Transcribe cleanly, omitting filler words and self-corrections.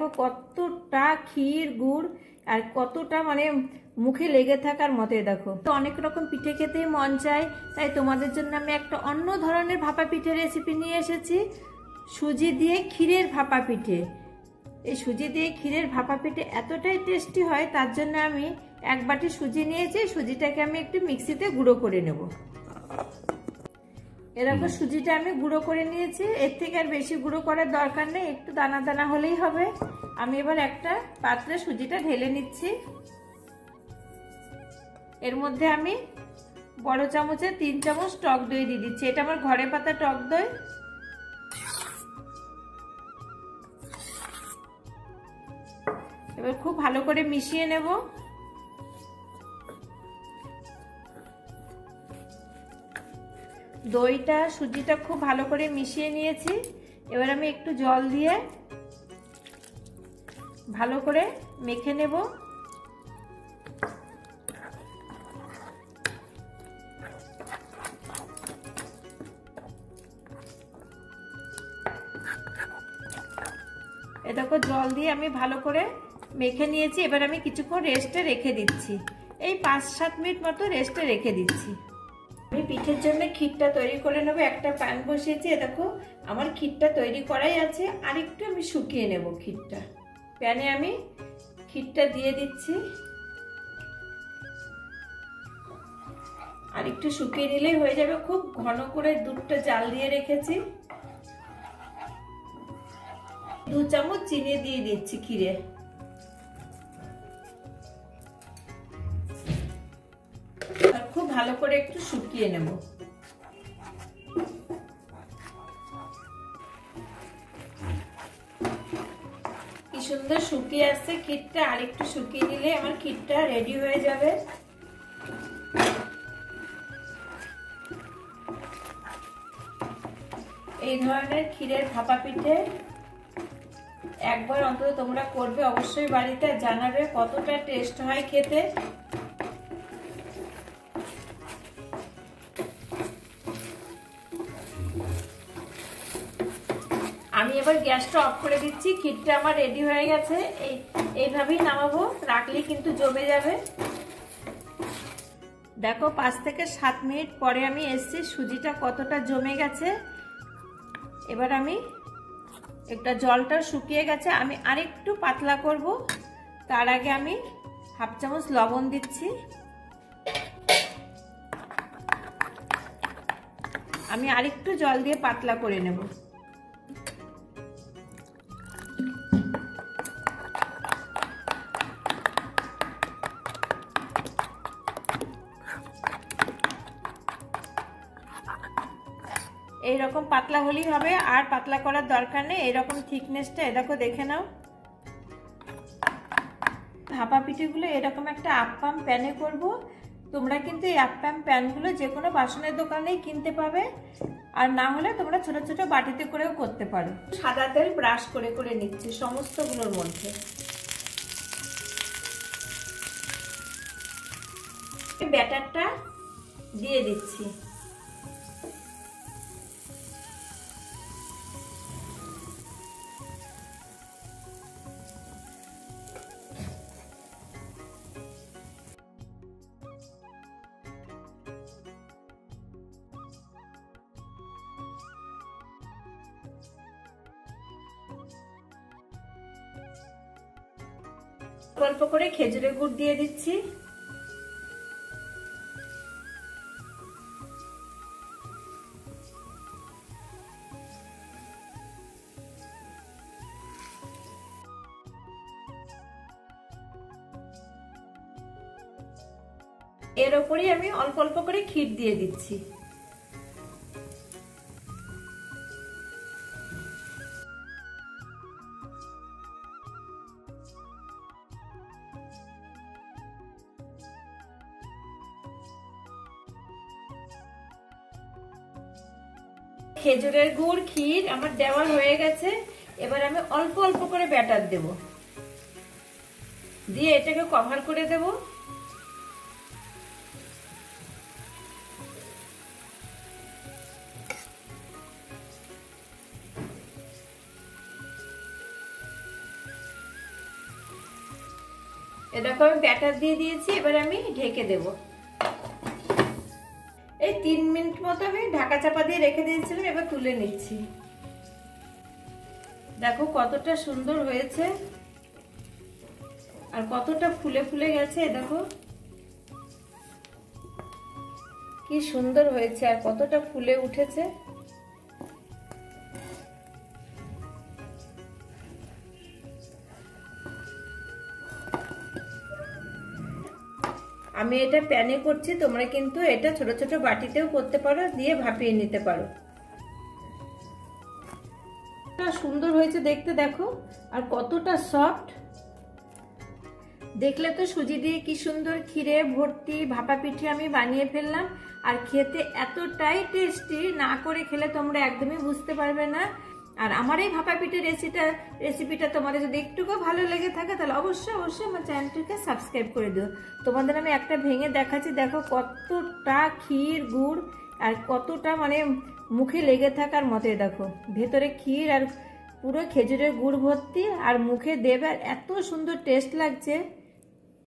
দেখো কতটা ক্ষীর গুড় আর কতটা মানে মুখে লেগে থাকার মতো। দেখো তো অনেক রকম পিঠে খেতেই মন চায়, তাই তোমাদের জন্য আমি একটা অন্য ধরনের ভাপা পিঠে রেসিপি নিয়ে এসেছি, সুজি দিয়ে ক্ষীরের ভাপা পিঠে। এই সুজি দিয়ে ক্ষীরের ভাপা পিঠে এতটাই টেস্টি হয়, তার জন্য আমি 1 বাটি সুজি নিয়েছি। সুজিটাকে আমি একটু মিক্সিতে গুঁড়ো করে নেব। এরকম সুজিটা আমি গুঁড়ো করে নিয়েছি, এর থেকে আর বেশি গুঁড়ো করার দরকার নেই, একটু দানা দানা হলেই হবে। আমি এবার একটা পাত্রে সুজিটা ঢেলে নিচ্ছি। এর মধ্যে আমি বড় চামচে 3 চামচ টক দই দিয়ে দিচ্ছি। এটা আমার ঘরে পাতা টক দই। এবার খুব ভালো করে মিশিয়ে নেব। দইটা সুজিটা খুব ভালো করে মিশিয়ে নিয়েছি। এবার আমি একটু জল দিয়ে ভালো করে মেখে নেব। এ দেখো জল দিয়ে আমি ভালো করে মেখে নিয়েছি। এবার আমি কিছুক্ষণ রেস্টে রেখে দিচ্ছি, এই 5-7 মিনিট মতো রেস্টে রেখে দিচ্ছি। আমি পিঠের জন্য ক্ষীরটা তৈরি করে নেব। একটা প্যান বসিয়েছি, দেখো আমার ক্ষীরটা তৈরি করাই আছে, আর একটু আমি শুকিয়ে নেব ক্ষীরটা। প্যানে আমি ক্ষীরটা দিয়ে দিচ্ছি, আর একটু শুকিয়ে নিলেই হয়ে যাবে। খুব ঘন করে দুধটা জাল দিয়ে রেখেছি। 2 চামচ চিনি দিয়ে দিচ্ছি ক্ষীরে। আর খুব ভালো করে একটু শুকিয়ে নেব। কি সুন্দর শুকিয়ে আসছে ক্ষীরটা, আর একটু শুকিয়ে নিলে আমার ক্ষীরটা রেডি হয়ে যাবে। এই ধরনের ক্ষীরের ভাপা পিঠে একবার অন্তত তোমরা করবে অবশ্যই বাড়িতে, জানাবে কতটা টেস্ট হয় খেতে। আমি এবার গ্যাসটা অফ করে দিচ্ছি। ক্ষীরটা আমার রেডি হয়ে গেছে। এইভাবেই নামাবো, রাখলে কিন্তু জমে যাবে। দেখো 5 থেকে 7 মিনিট পরে আমি এসছি, সুজিটা কতটা জমে গেছে। এবার আমি একটা জলটা শুকিয়ে গেছে, আমি আরেকটু পাতলা করব। তার আগে আমি 1/2 চামচ লবণ দিচ্ছি। আমি আরেকটু জল দিয়ে পাতলা করে নেব। এইরকম পাতলা হলেই হবে, আর পাতলা করার দরকার নেই। এইরকম থিকনেসটা দেখো, দেখে নাও। ভাপা পিঠেগুলো এরকম একটা আপ্পাম প্যানে করব। তোমরা কিন্তু এই আপ্পাম প্যানগুলো যে কোনো বাসনের দোকানেই কিনতে পাবে, আর না হলে তোমরা ছোট ছোট বাটিতে করেও করতে পারো। সাদা তেল ব্রাশ করে করে নিচ্ছি সমস্তগুলোর মধ্যে। ব্যাটারটা দিয়ে দিচ্ছি। অল্প করে খেজুরের গুড় দিয়ে দিচ্ছি। এর উপরেই আমি অল্প অল্প করে ক্ষীর দিয়ে দিচ্ছি। খেজুরের গুড় ক্ষীর আমার দেওয়া হয়ে গেছে। এবার আমি অল্প অল্প করে ব্যাটার দেব, দিয়ে এটাকে কভার করে দেব। এ দেখো আমি ব্যাটার দিয়ে দিয়েছি, এবার আমি ঢেকে দেব। এই 3 মিনিট মতো আমি ঢাকা চাপা দিয়ে রেখে দিয়েছিলাম, এবার তুলে নিচ্ছি। দেখো কতটা সুন্দর হয়েছে আর কতটা ফুলে ফুলে গেছে। দেখো কি সুন্দর হয়েছে আর কতটা ফুলে উঠেছে। আমি এটা প্যানে করছি, তোমরা কিন্তু এটা ছোট ছোট বাটিতেও করতে পারো, দিয়ে ভাপিয়ে নিতে পারো। সুন্দর হয়েছে দেখতে, দেখো আর কতটা সফট। দেখলে তো সুজি দিয়ে কি সুন্দর ক্ষীরে ভর্তি ভাপা পিঠে আমি বানিয়ে ফেললাম। আর খেতে এতটাই টেস্টি, না করে খেলে তোমরা একদমই বুঝতে পারবে না। আর আমার এই ভাপা পিঠের রেসিপিটা তোমাদের যদি একটুকু ভালো লেগে থাকে তাহলে অবশ্যই অবশ্যই আমার চ্যানেলটিকে সাবস্ক্রাইব করে দিও। তোমাদের আমি একটা ভেঙে দেখাচ্ছি, দেখো কতটা ক্ষীর গুড় আর কতটা মানে মুখে লেগে থাকার মতো। দেখো ভেতরে ক্ষীর আর পুরো খেজুরের গুড় ভর্তি, আর মুখে দেবে এত সুন্দর টেস্ট লাগছে।